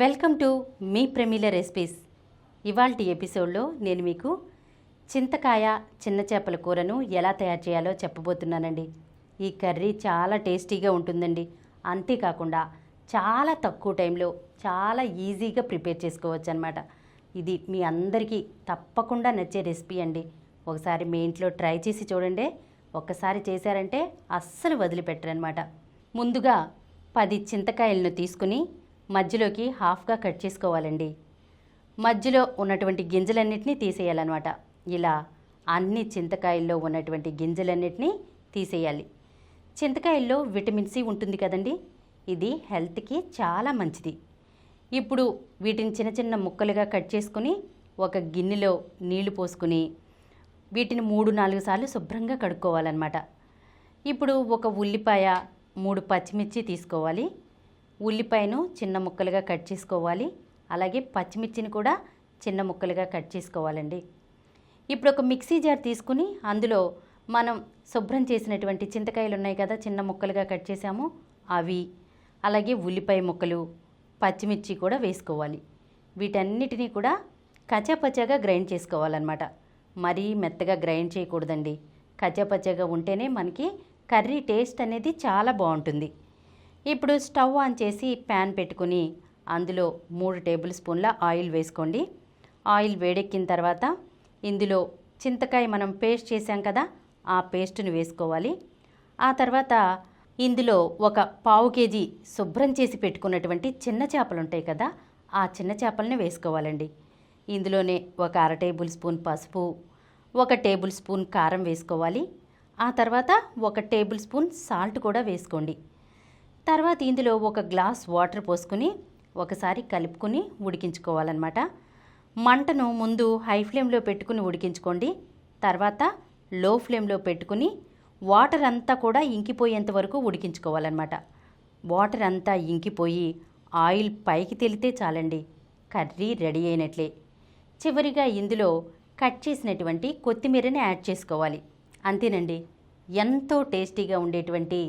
Welcome to me Pramila recipes. ఇవాల్టి ఎపిసోడ్లో నేను మీకు చింతకాయ చిన్న చేపల కూరను ఎలా తయారు చేయాలో చెప్పబోతున్నానండి. ఈ కర్రీ చాలా టేస్టీగా ఉంటుందండి. అంతేకాకుండా చాలా తక్కువ టైంలో చాలా ఈజీగా ప్రిపేర్ చేసుకోవచ్చు అన్నమాట. ఇది మీ అందరికీ తప్పకుండా నచ్చే రెసిపీ అండి. ఒకసారి మీ ఇంట్లో ట్రై చేసి చూడండి. ఒక్కసారి చేశారంటే అస్సలు వదిలిపెట్టరనమాట. ముందుగా 10 చింతకాయలను తీసుకుని మధ్యలోకి హాఫ్గా కట్ చేసుకోవాలండి. మధ్యలో ఉన్నటువంటి గింజలన్నిటినీ తీసేయాలన్నమాట. ఇలా అన్ని చింతకాయల్లో ఉన్నటువంటి గింజలన్నిటినీ తీసేయాలి. చింతకాయల్లో విటమిన్ సి ఉంటుంది కదండి, ఇది హెల్త్కి చాలా మంచిది. ఇప్పుడు వీటిని చిన్న చిన్న ముక్కలుగా కట్ చేసుకుని ఒక గిన్నెలో నీళ్లు పోసుకుని వీటిని 3-4 సార్లు శుభ్రంగా కడుక్కోవాలన్నమాట. ఇప్పుడు ఒక ఉల్లిపాయ 3 పచ్చిమిర్చి తీసుకోవాలి. ఉల్లిపాయను చిన్న ముక్కలుగా కట్ చేసుకోవాలి. అలాగే పచ్చిమిర్చిని కూడా చిన్న ముక్కలుగా కట్ చేసుకోవాలండి. ఇప్పుడు ఒక మిక్సీ జార్ తీసుకుని అందులో మనం శుభ్రం చేసినటువంటి చింతకాయలు ఉన్నాయి కదా, చిన్న ముక్కలుగా కట్ చేసాము, అవి అలాగే ఉల్లిపాయ ముక్కలు, పచ్చిమిర్చి కూడా వేసుకోవాలి. వీటన్నిటినీ కూడా కచ్చాపచ్చాగా గ్రైండ్ చేసుకోవాలన్నమాట. మరీ మెత్తగా గ్రైండ్ చేయకూడదండి. కచ్చాపచ్చాగా ఉంటేనే మనకి కర్రీ టేస్ట్ అనేది చాలా బాగుంటుంది. ఇప్పుడు స్టవ్ ఆన్ చేసి ప్యాన్ పెట్టుకుని అందులో 3 టేబుల్ స్పూన్ల ఆయిల్ వేసుకోండి. ఆయిల్ వేడెక్కిన తర్వాత ఇందులో చింతకాయ మనం పేస్ట్ చేసాం కదా, ఆ పేస్ట్ని వేసుకోవాలి. ఆ తర్వాత ఇందులో ఒక 1/2 కేజీ శుభ్రం చేసి పెట్టుకున్నటువంటి చిన్న చేపలు ఉంటాయి కదా, ఆ చిన్న చేపలని వేసుకోవాలండి. ఇందులోనే ఒక 1/2 టేబుల్ స్పూన్ పసుపు, 1 టేబుల్ స్పూన్ కారం వేసుకోవాలి. ఆ తర్వాత 1 టేబుల్ స్పూన్ సాల్ట్ కూడా వేసుకోండి. తర్వాత ఇందులో 1 గ్లాస్ వాటర్ పోసుకుని ఒకసారి కలుపుకుని ఉడికించుకోవాలన్నమాట. మంటను ముందు హై ఫ్లేమ్లో పెట్టుకుని ఉడికించుకోండి. తర్వాత లో ఫ్లేమ్లో పెట్టుకుని వాటర్ అంతా కూడా ఇంకిపోయేంత వరకు ఉడికించుకోవాలన్నమాట. వాటర్ అంతా ఇంకిపోయి ఆయిల్ పైకి తేలితే చాలండి, కర్రీ రెడీ అయినట్లే. చివరిగా ఇందులో కట్ చేసినటువంటి కొత్తిమీరని యాడ్ చేసుకోవాలి. అంతేనండి, ఎంతో టేస్టీగా ఉండేటువంటి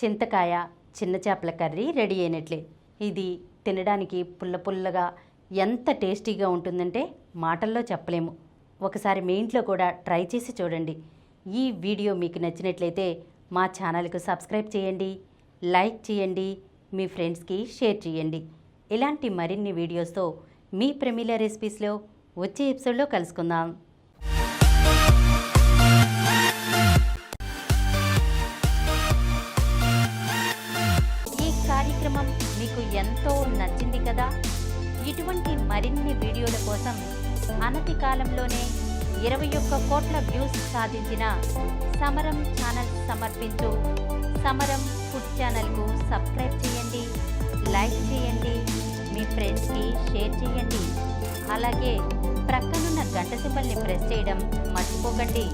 చింతకాయ చిన్న చేపల కర్రీ రెడీ అయినట్లే. ఇది తినడానికి పుల్ల పుల్లగా ఎంత టేస్టీగా ఉంటుందంటే మాటల్లో చెప్పలేము. ఒకసారి మీ ఇంట్లో కూడా ట్రై చేసి చూడండి. ఈ వీడియో మీకు నచ్చినట్లయితే మా ఛానల్కు సబ్స్క్రైబ్ చేయండి, లైక్ చేయండి, మీ ఫ్రెండ్స్కి షేర్ చేయండి. ఇలాంటి మరిన్ని వీడియోస్తో మీ ప్రమీల రెసిపీస్లో వచ్చే ఎపిసోడ్లో కలుసుకుందాం. కార్యక్రమం మీకు ఎంతో నచ్చింది కదా. ఇటువంటి మరిన్ని వీడియోల కోసం అనతి కాలంలోనే 21 కోట్ల వ్యూస్ సాధించిన సమరం ఛానల్ సమర్పించు సమరం ఫుడ్ ఛానల్కు సబ్స్క్రైబ్ చేయండి, లైక్ చేయండి, మీ ఫ్రెండ్స్కి షేర్ చేయండి. అలాగే ప్రక్కనున్న గంట సింబల్ని ప్రెస్ చేయడం మర్చిపోకండి.